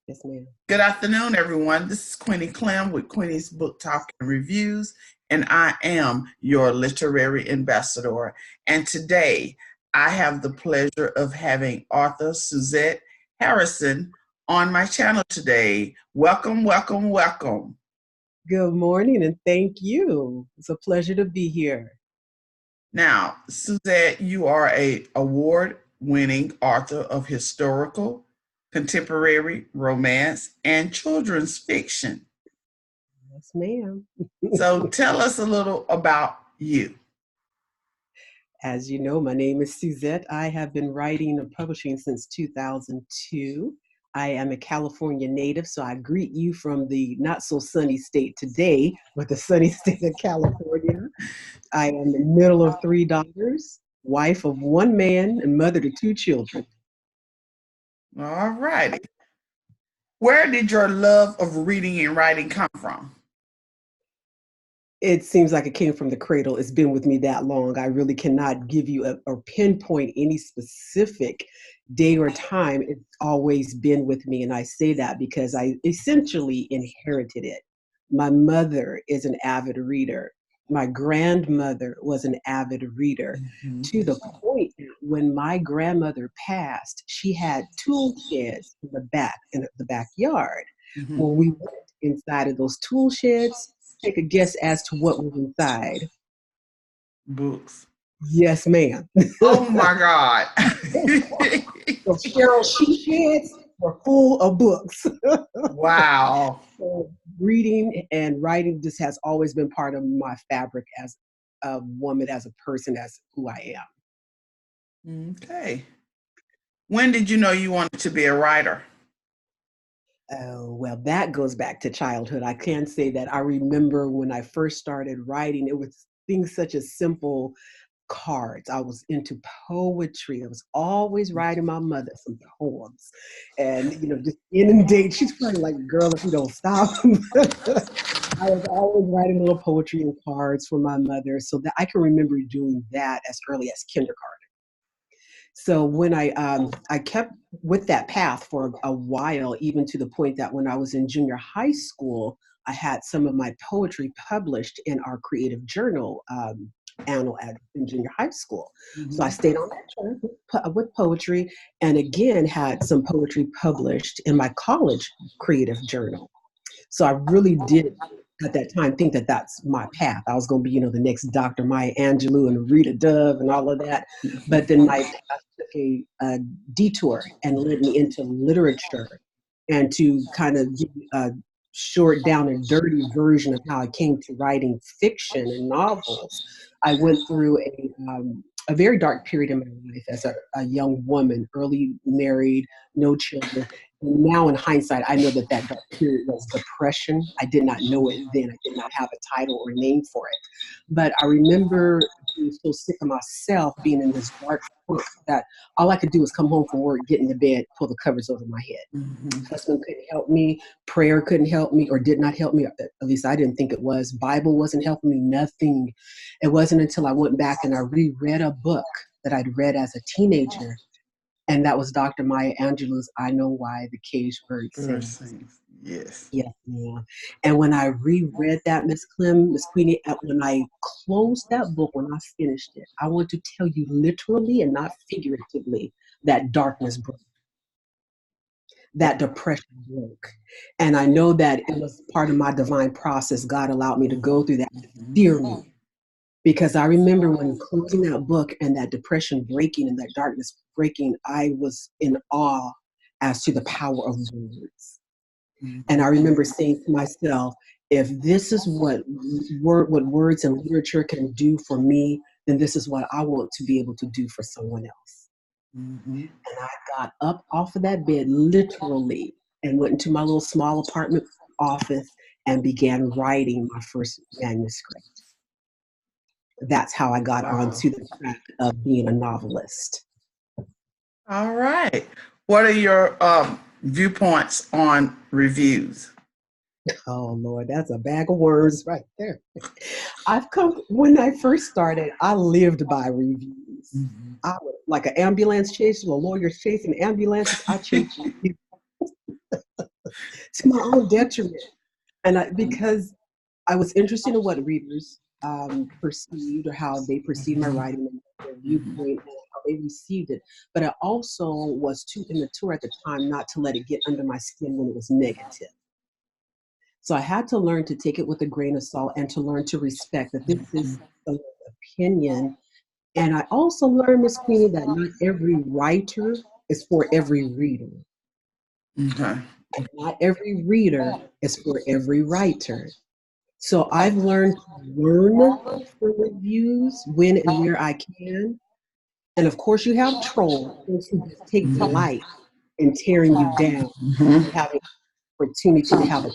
Yes, ma'am. Good afternoon, everyone. This is Queenie Clem with Queenie's Book Talk and Reviews, and I am your literary ambassador. And today I have the pleasure of having author Suzette Harrison on my channel today. Welcome, welcome, welcome. Good morning and thank you. It's a pleasure to be here. Now, Suzette, you are a award-winning author of historical, contemporary, romance, and children's fiction. Yes, ma'am. So tell us a little about you. As you know, my name is Suzette. I have been writing and publishing since 2002. I am a California native, so I greet you from the not so sunny state today, but the sunny state of California. I am the middle of three daughters, wife of one man, and mother to two children. All righty. Where did your love of reading and writing come from? It seems like it came from the cradle. It's been with me that long. I really cannot give you or pinpoint any specific day or time. It's always been with me. And I say that because I essentially inherited it. My mother is an avid reader. My grandmother was an avid reader Mhm. to the point that when my grandmother passed, she had tool sheds in the backyard. Mhm. When we went inside of those tool sheds, take a guess as to what was inside. Books. Yes, ma'am. Oh my God. So Cheryl she sheds were full of books. Wow. So reading and writing just has always been part of my fabric as a woman, as a person, as who I Okay. When did you know you wanted to be a writer? am. Oh, well, that goes back to childhood. I can say that I remember when I first started writing, it was things such as simple cards. I was into poetry. I was always writing my mother some poems and, just inundate. She's probably like, girl, if you don't stop. I was always writing little poetry and cards for my mother so that I can remember doing that as early as kindergarten. So when I kept with that path for a while, even to the point that when I was in junior high school, I had some of my poetry published in our creative journal annal in junior high school. So I Mhm. stayed on that track with poetry, and again had some poetry published in my college creative journal. So I really did at that time think that that's my path. I was going to be, the next Dr. Maya Angelou and Rita Dove and all of that. But then my path took a detour and led me into literature. And to kind of give a short down and dirty version of how I came to writing fiction and novels, I went through a very dark period in my life as a young woman, early married, no children. Now in hindsight, I know that that dark period was depression. I did not know it then. I did not have a title or name for it. But I remember being so sick of myself being in this dark funk that all I could do was come home from work, get into bed, pull the covers over my head. Mhm. Husband couldn't help me. Prayer couldn't help me or did not help me. At least I didn't think it was. Bible wasn't helping me. Nothing. It wasn't until I went back and I reread a book that I'd read as a teenager, and that was Dr. Maya Angelou's I Know Why the Caged Bird Sings. Persons. Yes. Yes, ma'am. And when I reread that, Miss Clem, Miss Queenie, when I closed that book, when I finished it, I want to tell you literally and not figuratively that darkness broke, that depression broke. And I know that it was part of my divine process. God allowed me to go through that to Mhm. steer me. Because I remember when closing that book and that depression breaking and that darkness breaking, I was in awe as to the power of words. And Mhm. I remember saying to myself, if this is what words and literature can do for me, then this is what I want to be able to do for someone else. Mhm. And I got up off of that bed literally and went into my little small apartment office and began writing my first manuscript. That's how I got Wow. onto the track of being a novelist. All right. What are your viewpoints on reviews? Oh Lord, that's a bag of words right there. When I first started, I lived by reviews. Mhm. I would like an ambulance chase, a lawyer's chasing ambulances. I chased reviews. to my own detriment. And because I was interested in what readers perceived or how they perceived my writing and their viewpoint and how they received it. But I also was too immature at the time not to let it get under my skin when it was negative. So I had to learn to take it with a grain of salt and to learn to respect that this is an opinion. And I also learned, Miss Queenie, that not every writer is for every reader. Okay. Not every reader is for every writer. So I've learned to learn from reviews when and where I can. And of course, you have trolls who just take delight in tearing you down, Mm-hmm. having an opportunity to have a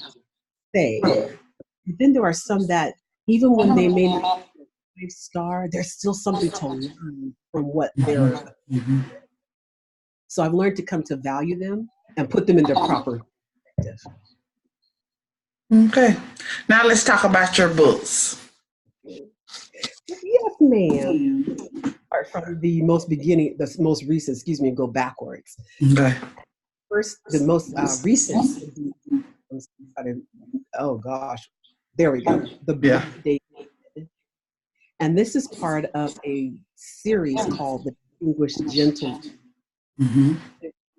say. But then there are some that, even when they may not be a 5 star, there's still something to learn from what they're. Mm-hmm. So I've learned to come to value them and put them in their proper perspective. Okay. Now let's talk about your books. Yes, ma'am. Start from the most beginning, the most recent, excuse me, go backwards. Okay. First, the most recent would be, oh gosh, there we go. The Yeah. birthday. And this is part of a series called The Distinguished Gentleman. Mm-hmm.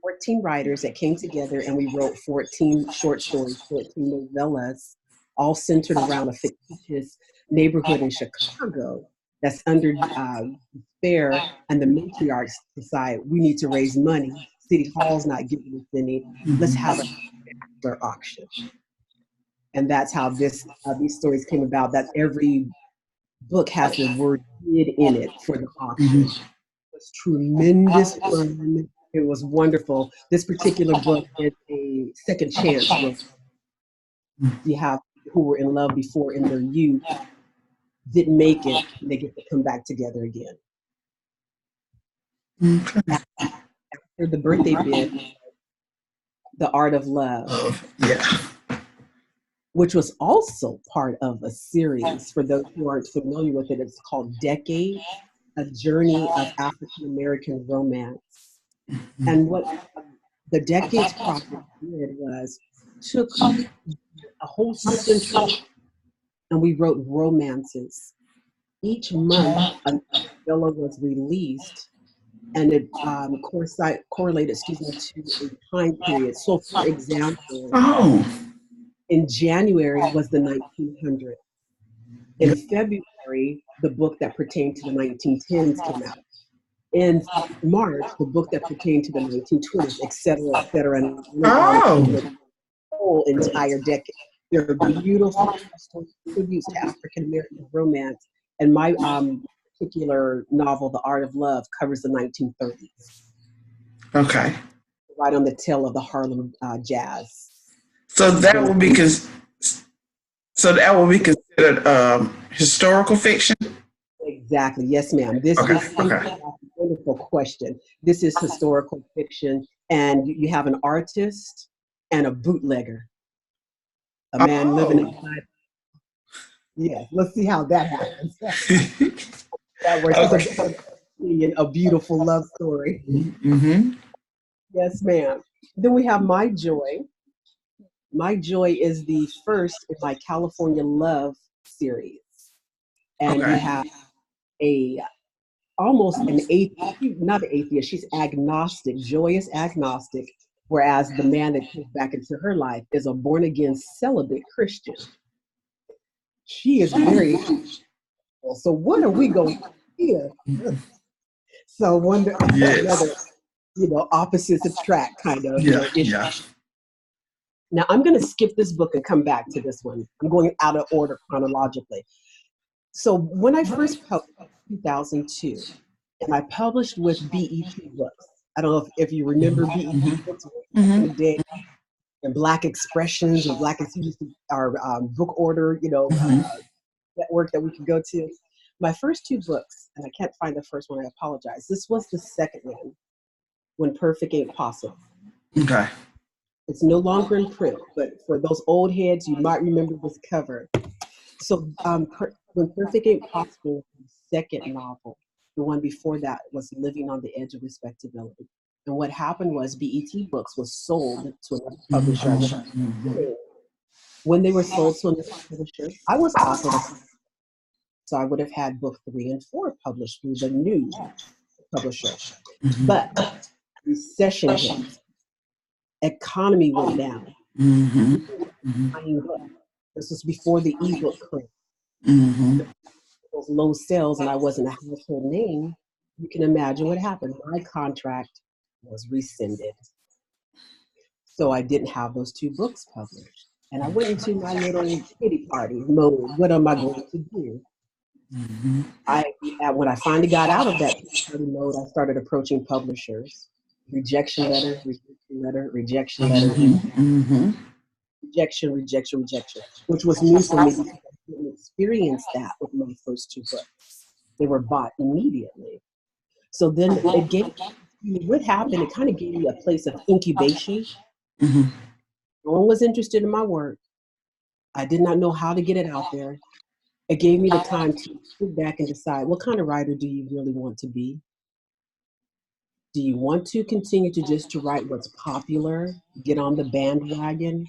14 writers that came together and we wrote 14 short stories, 14 novellas, all centered around a fictitious neighborhood in Chicago that's under despair, and the matriarchs decide we need to raise money. City Hall's not giving us any. Let's have a auction. And that's how these stories came about, that every book has the word "bid" in it for the auction. Mm-hmm. It was tremendous fun. It was wonderful. This particular book is a second chance book. You have who were in love before in their youth, didn't make it, and they get to come back together again. Okay. After the birthday bid, The Art of Love, Yeah. which was also part of a series. For those who aren't familiar with it, it's called Decade, A Journey of African American Romance. And what the Decades Project did was took a whole century and we wrote romances. Each month, a novella was released and it correlated, excuse me, to a time period. So, for example, Oh. in January was the 1900s. In February, the book that pertained to the 1910s came out. In March, the book that pertained to the 1920s, et cetera, and went on Oh. through the whole entire decade. They're beautiful tributes to African American romance. And my particular novel, The Art of Love, covers the 1930s, Okay. right on the tail of the Harlem Jazz. So that Very would be so that would be considered historical fiction. exactly, yes, ma'am. This Okay. is thank you Okay. for that wonderful question. This is historical fiction, and you have an artist and a bootlegger, a man living Oh. inside. Yes, let's see how that happens. That works. Okay. A beautiful love story. Mm-hmm. Yes, ma'am. Then we have My Joy. My Joy is the first in my California Love series. And you Okay. have a almost an atheist, not an atheist, she's agnostic, joyous agnostic, whereas the man that comes back into her life is a born again celibate Christian. She is very helpful. So what are we going to do here? So wonder Yes. another, opposites attract kind of, Yeah. issue. Yeah. Now I'm going to skip this book and come back to this one. I'm going out of order chronologically. So when I first published in 2002, and I published with BET Books. I don't know if you remember BET Books back in Mm-hmm. the day, and Black Expressions and Black our book order, Mm-hmm. network that we could go to. My first two books, and I can't find the first one. I apologize. This was the second one, When Perfect Ain't Possible. Okay. It's no longer in print, but for those old heads, you might remember this cover. So, When Perfect Ain't Possible was the second novel. The one before that was Living on the Edge of Respectability. And what happened was BET Books was sold to another publisher. I won't say the name. When they were sold to another publisher, I was offered a, so I would have had book 3 and 4 published through the new publisher. But recession hit, economy went down. Buying books. This was before the ebook craze. Those low sales, and I wasn't a household name. You can imagine what happened. My contract was rescinded. So I didn't have those 2 books published. And I went into my little pity party mode. What am I going to do? When I finally got out of that pity party mode, I started approaching publishers. Rejection letter, rejection letter, rejection, which was new for me because I didn't experience that with my first 2 books. They were bought immediately. So then what happened, it kind of gave me a place of incubation. No one was interested in my work. I did not know how to get it out there. It gave me the time to sit back and decide, what kind of writer do you really want to be? Do you want to continue to write what's popular, get on the bandwagon,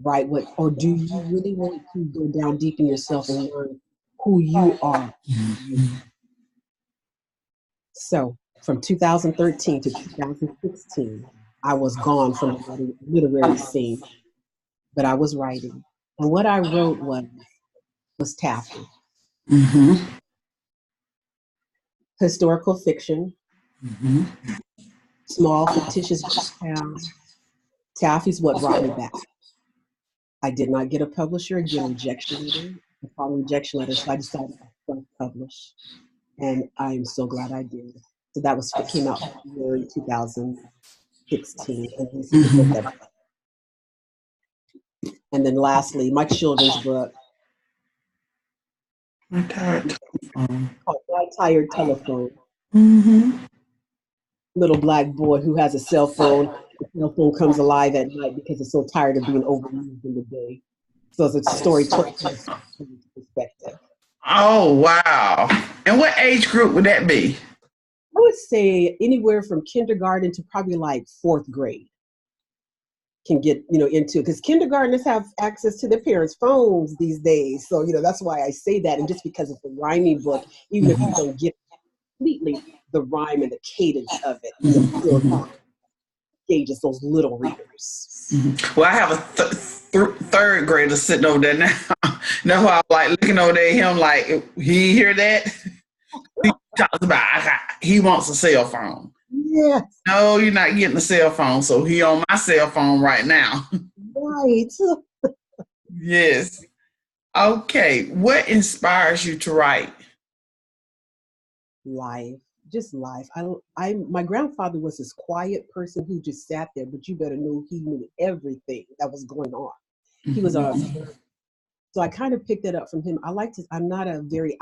write what, or do you really want to go down deep in yourself and learn who you are? So from 2013 to 2016, I was gone from the literary scene, but I was writing. And what I wrote was Taffy. Historical fiction, small fictitious town. Taffy's what brought me back. I did not get a publisher, again, rejection letter. I found rejection letter, so I decided to self-publish. And I'm so glad I did. So that came out in 2016. And this is the book that, and then lastly, my children's book called My Tired Telephone. Little black boy who has a cell phone. The cell phone comes alive at night because it's so tired of being overused in the day. So it's a story told from perspective. Oh, wow. And what age group would that be? I would say anywhere from kindergarten to probably like 4th grade can get, into, because kindergartners have access to their parents' phones these days. So, that's why I say that. And just because it's a rhyming book, even if you don't get completely the rhyme and the cadence of it, still engages those little readers. Well, I have a 3rd grader sitting over there now. That's why I'm like looking over there at him like, he hear that? He talks about he wants a cell phone. Yes. No, you're not getting a cell phone. So he on my cell phone right now. Right. Yes. Okay. What inspires you to write? Life. Just life. My grandfather was this quiet person who just sat there, but you better know he knew everything that was going on. He was so I kind of picked it up from him. I'm not a very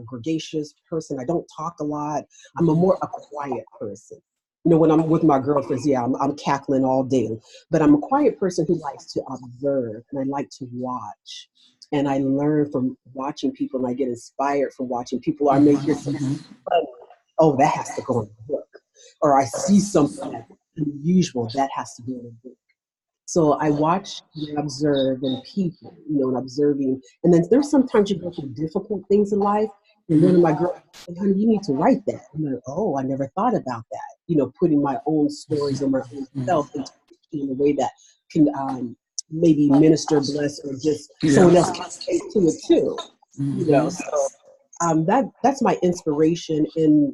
gregarious person. I don't talk a lot. I'm a quiet person. When I'm with my girlfriends, yeah, I'm cackling all day. But I'm a quiet person who likes to observe, and I like to watch. And I learn from watching people, and I get inspired from watching people. I may hear something funny. Oh, that has to go in the book. Or I see something that's unusual. That has to be in the book. So I watch and observe and people, and observing. And then there's sometimes you go through difficult things in life. And one of my girls said, honey, you need to write that. I'm like, oh, I never thought about that. Putting my own stories or my own self into in a way that can maybe minister, bless, or just someone else can take to it too. So that's my inspiration. And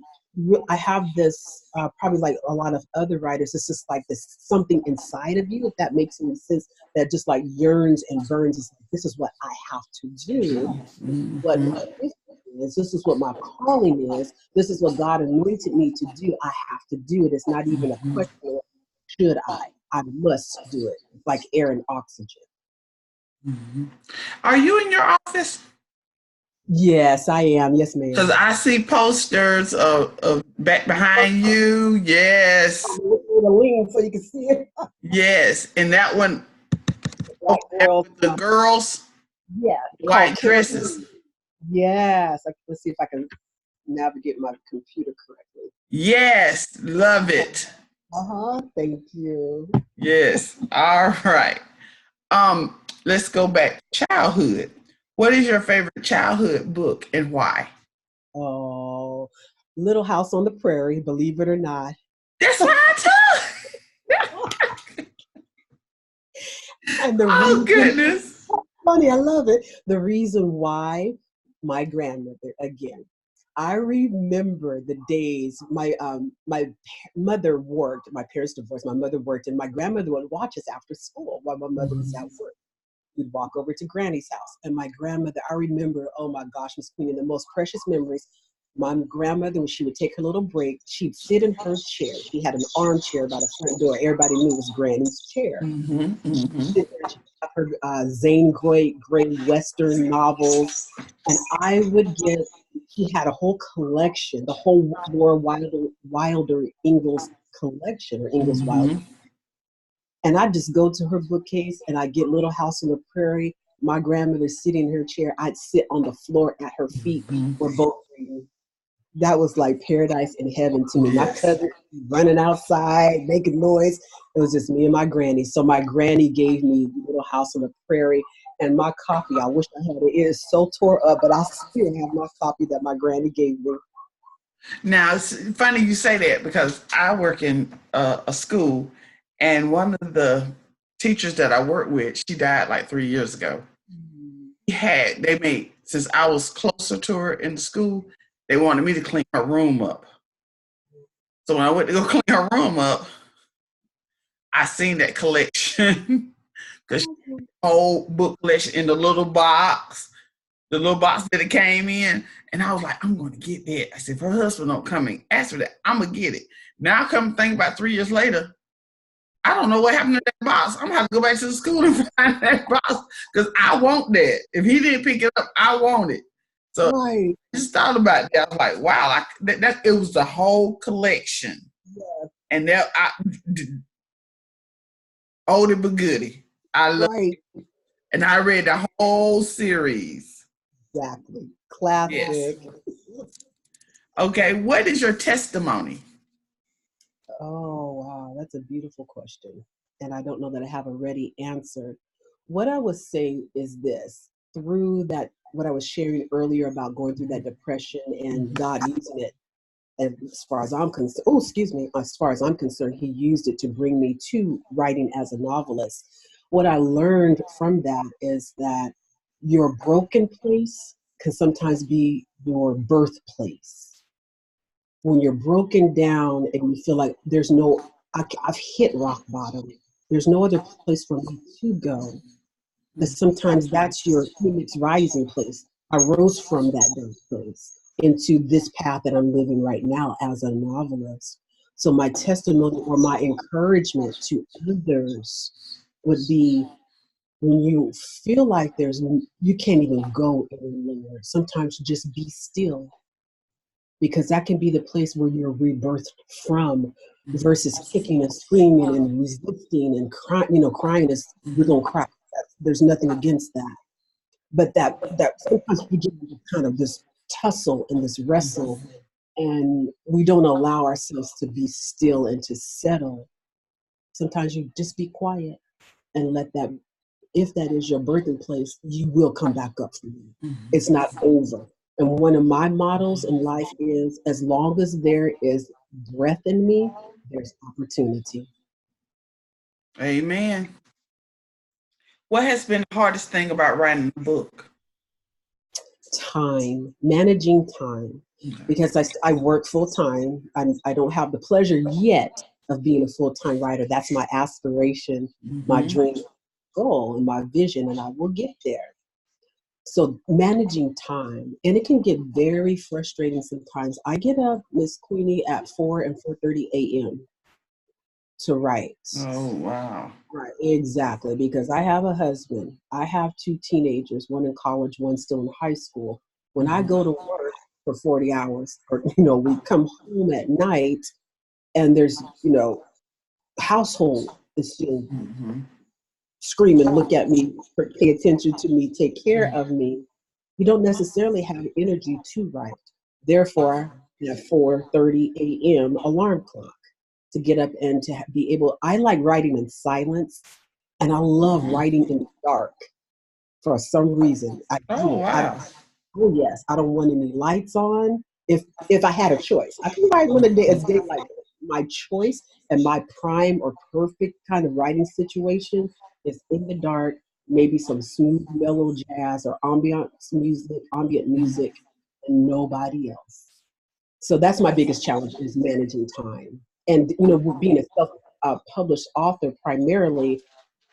I have this probably like a lot of other writers. It's just like this something inside of you, if that makes any sense, that just like yearns and burns. It's like, this is what I have to do. What my is. This is what my calling is. This is what God anointed me to do. I have to do it. It's not even a question of should I. I must do it. It's like air and oxygen. Are you in your office? Yes, I am. Yes, ma'am. Because I see posters of back behind you. Yes. The link so you can see it. Yes. And that one, the girls, yeah, white dresses. Yes. Let's see if I can navigate my computer correctly. Yes, love it. Thank you. Yes. All right. Let's go back to childhood. What is your favorite childhood book and why? Oh, Little House on the Prairie, believe it or not. That's mine too. And the Oh reason, goodness. funny, I love it. The reason why, my grandmother, again, I remember the days my mother worked. My parents divorced. My mother worked, and my grandmother would watch us after school while my mother was at work. We'd walk over to Granny's house, and my grandmother. I remember, oh my gosh, Miss Queenie, the most precious memories. My grandmother, when she would take her little break, she'd sit in her chair. She had an armchair by the front door. Everybody knew it was Granny's chair. Mm-hmm, mm-hmm. Sit there, she'd have her Zane Grey Western novels, and I would get. He had a whole collection, the whole Laura Wilder Ingalls collection, or Ingalls Wilder. Mm-hmm. And I just go to her bookcase and I get Little House on the Prairie. My grandmother's sitting in her chair. I'd sit on the floor at her feet. Mm-hmm. We're both reading. That was like paradise in heaven to me. My Yes. cousin running outside, making noise. It was just me and my granny. So my granny gave me Little House on the Prairie. And my copy, I wish I had it. It is so tore up, but I still have my copy that my granny gave me. Now it's funny you say that because I work in a school, and one of the teachers that I work with, she died like 3 years ago. They made, since I was closer to her in the school, they wanted me to clean her room up. So when I went to go clean her room up, I seen that collection because whole book collection in the little box that it came in. And I was like, I'm going to get that. I said, if her husband don't come and ask for that, I'm going to get it. Now I come to think about 3 years later, I don't know what happened to that box. I'm going to have to go back to the school and find that box because I want that. If he didn't pick it up, I want it. So Right. I just thought about that. I was like, wow, it was the whole collection. Yeah. And oldie but goodie. I love Right. it. And I read the whole series. Exactly. Yes. Classic. Okay, what is your testimony? Oh, wow. That's a beautiful question. And I don't know that I have a ready answer. What I would say is this, through that, what I was sharing earlier about going through that depression and God using it, and as far as I'm concerned, oh, excuse me, as far as I'm concerned, He used it to bring me to writing as a novelist. What I learned from that is that your broken place can sometimes be your birthplace. When you're broken down and you feel like there's no, I've hit rock bottom, there's no other place for me to go. But sometimes that's your phoenix rising place. I rose from that dark place into this path that I'm living right now as a novelist. So my testimony or my encouragement to others would be, when you feel like you can't even go anymore, sometimes just be still, because that can be the place where you're rebirthed from, versus kicking and screaming and resisting and crying is, we're gonna cry. There's nothing against that. But that sometimes we get into kind of this tussle and this wrestle, and we don't allow ourselves to be still and to settle. Sometimes you just be quiet and let that, if that is your birthing place, you will come back up from it. It's not over. And one of my models in life is, as long as there is breath in me, there's opportunity. Amen. What has been the hardest thing about writing a book? Time, managing time, Okay. because I work full time. I don't have the pleasure yet of being a full time writer. That's my aspiration, my Mm-hmm. dream, goal, and my vision, and I will get there. So managing time, and it can get very frustrating sometimes. I get up, Miss Queenie, at 4 and 4:30 a.m. to write. Oh, wow. Right, exactly, because I have a husband. I have two teenagers, one in college, one still in high school. When I go to work for 40 hours, or we come home at night, and there's, household is still Mm-hmm. screaming, look at me, pay attention to me, take care of me. You don't necessarily have energy to write. Therefore, at 4:30 a.m. alarm clock to get up and to be able. I like writing in silence, and I love writing in the dark for some reason. I Oh, do. I don't. wow. Oh yes, I don't want any lights on. If I had a choice, I can write when the day is daylight. My choice and my prime or perfect kind of writing situation is in the dark, maybe some smooth mellow jazz or ambient music, and nobody else. So that's my biggest challenge is managing time. And being a self-published author primarily,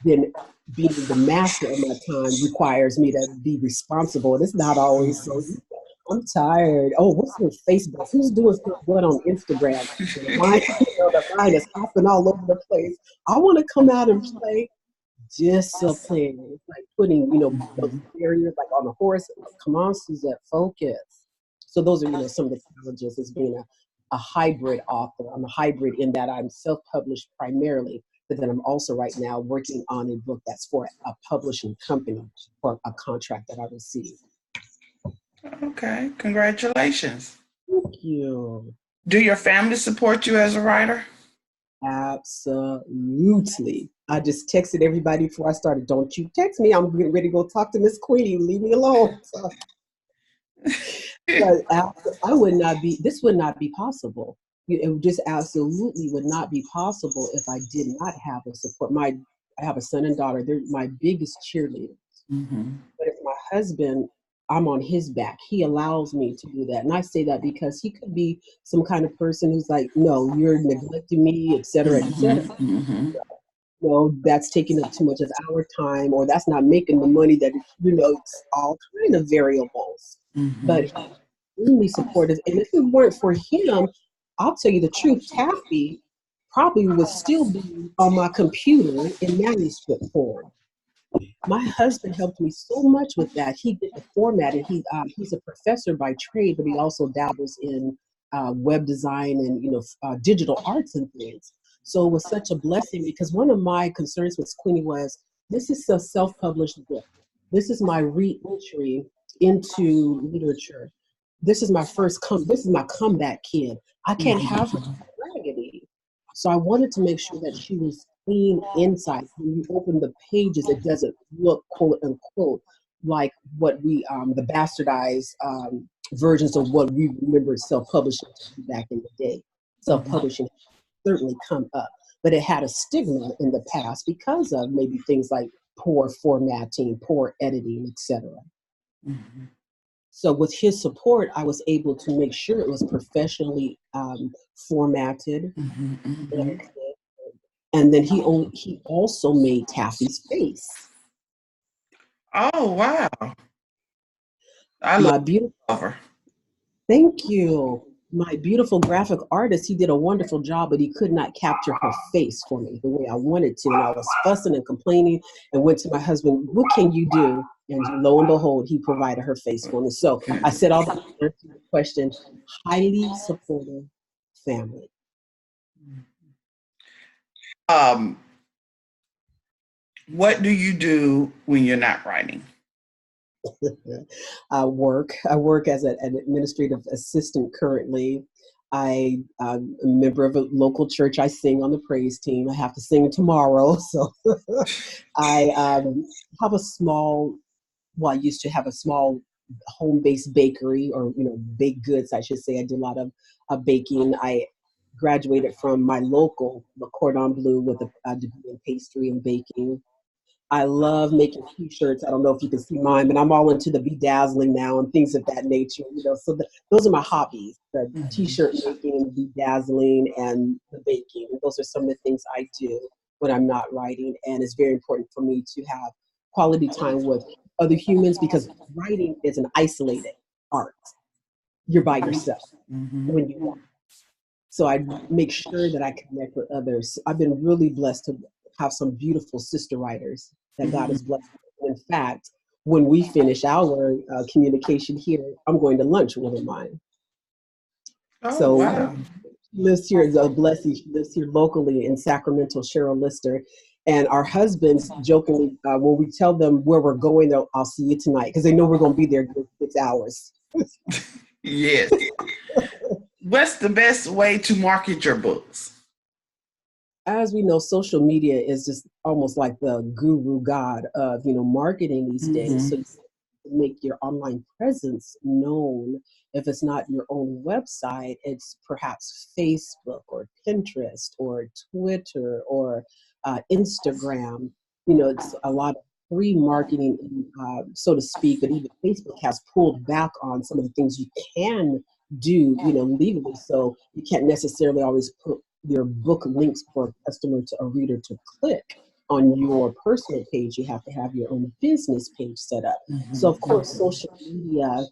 then being the master of my time requires me to be responsible. And it's not always so easy. I'm tired. Oh, what's on Facebook? Who's doing what on Instagram? The mind, the mind is hopping all over the place. I want to come out and play discipline. It's like putting, those barriers like on a horse. Come on, Suzette, focus. So those are, some of the challenges as being a hybrid author. I'm a hybrid in that I'm self-published primarily, but then I'm also right now working on a book that's for a publishing company for a contract that I received. Okay, congratulations. Thank you. Do your family support you as a writer? Absolutely. I just texted everybody before I started. Don't you text me. I'm getting ready to go talk to Miss Queenie. Leave me alone. So, but I would not be. This would not be possible. It just absolutely would not be possible if I did not have a support. I have a son and daughter. They're my biggest cheerleaders. Mm-hmm. But if my husband, I'm on his back. He allows me to do that. And I say that because he could be some kind of person who's like, no, you're neglecting me, et cetera, et cetera. Mm-hmm. That's taking up too much of our time, or that's not making the money that, it's all kind of variables. Mm-hmm. But he's extremely supportive. And if it weren't for him, I'll tell you the truth, Taffy probably would still be on my computer in manuscript form. My husband helped me so much with that. He did the formatting. He's a professor by trade, but he also dabbles in web design and digital arts and things. So it was such a blessing because one of my concerns with Queenie was this is a self-published book. This is my re-entry into literature. This is my this is my comeback kid. I can't have her raggedy. So I wanted to make sure that she was clean inside. When you open the pages, it doesn't look quote unquote like what the bastardized versions of what we remember self-publishing back in the day. Self-publishing certainly come up, but it had a stigma in the past because of maybe things like poor formatting, poor editing, etc. Mm-hmm. So with his support, I was able to make sure it was professionally formatted. Mm-hmm. Mm-hmm. And then he also made Taffy's face. Oh, wow. I love My beautiful cover. Thank you. My beautiful graphic artist, he did a wonderful job, but he could not capture her face for me the way I wanted to. And I was fussing and complaining and went to my husband, what can you do? And lo and behold, he provided her face for me. So I said all that to answer the question, highly supportive family. What do you do when you're not writing? I work as an administrative assistant currently. I'm a member of a local church. I sing on the praise team. I have to sing tomorrow. So I have a small, well, I used to have a small home-based bakery or, baked goods, I should say. I did a lot of baking. I graduated from my local, the Cordon Bleu, with a degree in pastry and baking. I love making T-shirts. I don't know if you can see mine, but I'm all into the bedazzling now and things of that nature. So those are my hobbies: the T-shirt making, bedazzling, and the baking. Those are some of the things I do when I'm not writing, and it's very important for me to have quality time with other humans because writing is an isolated art. You're by yourself when you write. So I make sure that I connect with others. I've been really blessed to have some beautiful sister writers that God has blessed. In fact, when we finish our communication here, I'm going to lunch with one of mine. Oh, So wow. lives here, is a blessing. She lives here locally in Sacramento, Cheryl Lister. And our husbands jokingly, when we tell them where we're going, I'll see you tonight, because they know we're going to be there in 6 hours. Yes. What's the best way to market your books? As we know, social media is just almost like the guru god of, marketing these days. Mm-hmm. So make your online presence known. If it's not your own website, it's perhaps Facebook or Pinterest or Twitter or Instagram. It's a lot of free marketing, so to speak, but even Facebook has pulled back on some of the things you can do, legally. So you can't necessarily always put your book links for a customer to a reader to click on your personal page. You have to have your own business page set up. So of course, social media,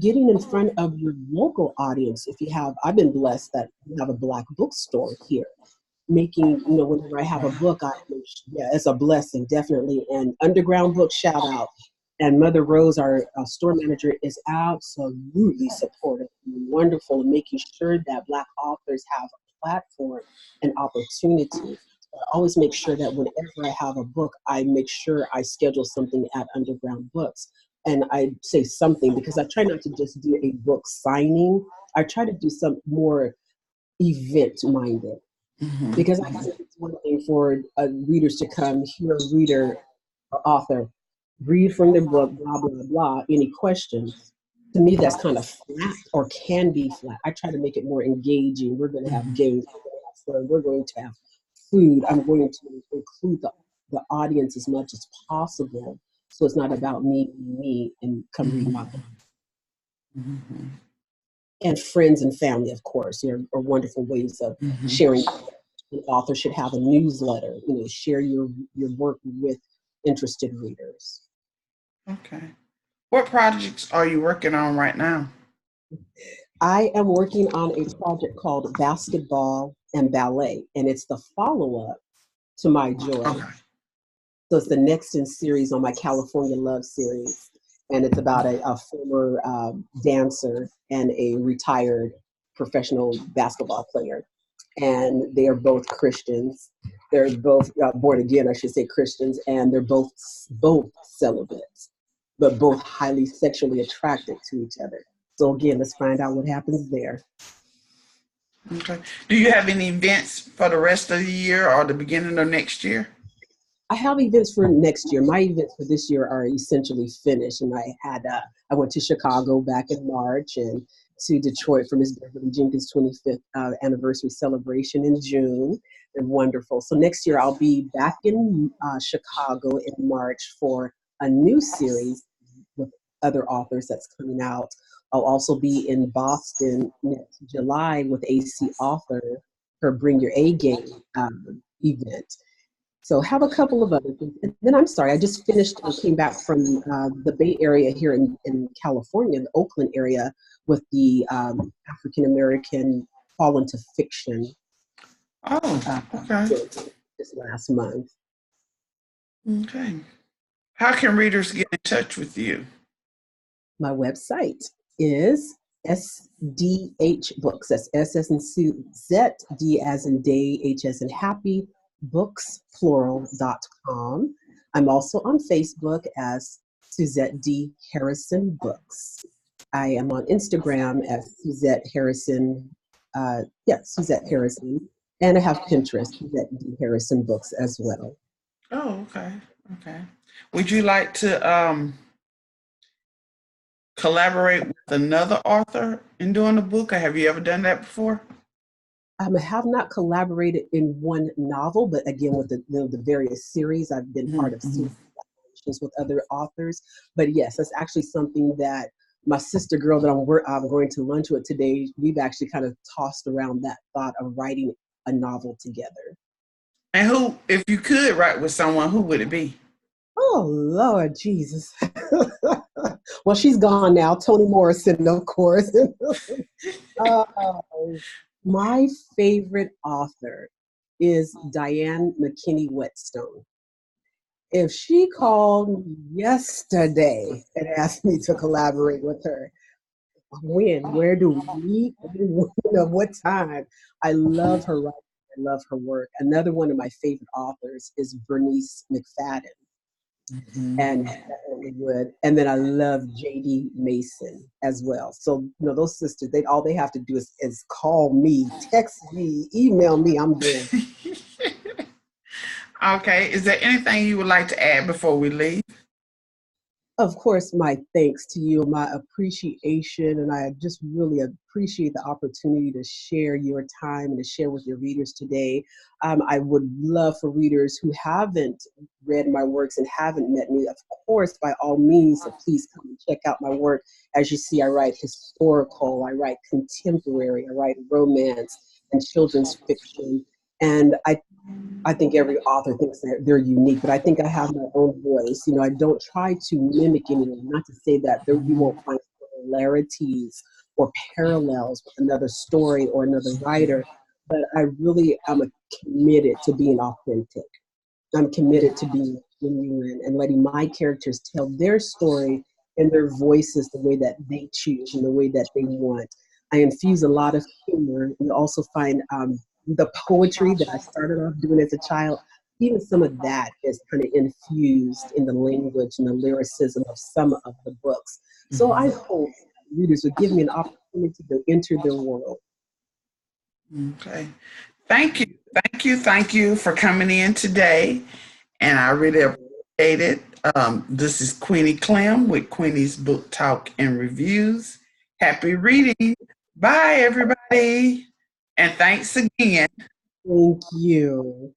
getting in front of your local audience. If you have, I've been blessed that we have a Black bookstore here. Making, whenever I have a book, yeah, it's a blessing, definitely. And Underground Book, shout out. And Mother Rose, our store manager, is absolutely supportive and wonderful in making sure that Black authors have a platform and opportunity. I always make sure that whenever I have a book, I make sure I schedule something at Underground Books. And I say something because I try not to just do a book signing. I try to do some more event minded, because I think it's one thing for readers to come, hear a reader or author read from their book, blah, blah, blah, any questions. To me, that's kind of flat or can be flat. I try to make it more engaging. We're going to have games, we're going to have fun, we're going to have food. I'm going to include the audience as much as possible. So it's not about me, and come read my book. And friends and family, of course, are wonderful ways of sharing. An author should have a newsletter, share your work with interested readers. Okay. What projects are you working on right now? I am working on a project called Basketball and Ballet, and it's the follow-up to My Joy. Okay. So it's the next in series on my California Love series, and it's about a former dancer and a retired professional basketball player. And they are both Christians. They're both born again, I should say, Christians, and they're both celibates, but both highly sexually attracted to each other. So again, let's find out what happens there. Okay. Do you have any events for the rest of the year or the beginning of next year? I have events for next year. My events for this year are essentially finished, and I went to Chicago back in March and to Detroit for Miss Beverly Jenkins' 25th anniversary celebration in June. They're wonderful. So next year I'll be back in Chicago in March for a new series with other authors that's coming out. I'll also be in Boston next July with AC Author, her Bring Your A Game event. So have a couple of other things. And then I'm sorry, I just finished and came back from the Bay Area here in California, the Oakland area, with the African American Fall into Fiction Oh, okay. this last month. Okay. How can readers get in touch with you? My website is SDH Books. That's S as in Suzette, D as in day, H as in happy, books, plural.com. I'm also on Facebook as Suzette D. Harrison Books. I am on Instagram as Suzette Harrison, Suzette Harrison. And I have Pinterest, Suzette D. Harrison Books as well. Oh, okay. Okay. Would you like to collaborate with another author in doing a book, or have you ever done that before? I have not collaborated in one novel, but again, with the various series, I've been part of series collaborations with other authors. But yes, that's actually something that my sister girl that I'm going to lunch with today, we've actually kind of tossed around that thought of writing a novel together. And who, if you could write with someone, who would it be? Oh, Lord Jesus. Well, she's gone now. Toni Morrison, of course. uh, my favorite author is Diane McKinney Whetstone. If she called me yesterday and asked me to collaborate with her, when, where do we meet, what time? I love her writing. I love her work. Another one of my favorite authors is Bernice McFadden. And definitely would. And then I love JD Mason as well. So, you know, those sisters, they all they have to do is call me, text me, email me, I'm there. Okay. Is there anything you would like to add before we leave? Of course, my thanks to you, my appreciation, and I just really appreciate the opportunity to share your time and to share with your readers today. I would love for readers who haven't read my works and haven't met me, of course, by all means, please come and check out my work. As you see, I write historical, I write contemporary, I write romance and children's fiction. And I think every author thinks that they're unique, but I think I have my own voice. You know, I don't try to mimic anyone, not to say that there, you won't find similarities or parallels with another story or another writer, but I really am committed to being authentic. I'm committed to being genuine and letting my characters tell their story and their voices the way that they choose and the way that they want. I infuse a lot of humor. You also find the poetry that I started off doing as a child, even some of that is kind of infused in the language and the lyricism of some of the books. So I hope readers would give me an opportunity to enter their world. Okay. Thank you. Thank you. Thank you for coming in today. And I really appreciate it. This is Queenie Clem with Queenie's Book Talk and Reviews. Happy reading. Bye, everybody. And thanks again. Thank you.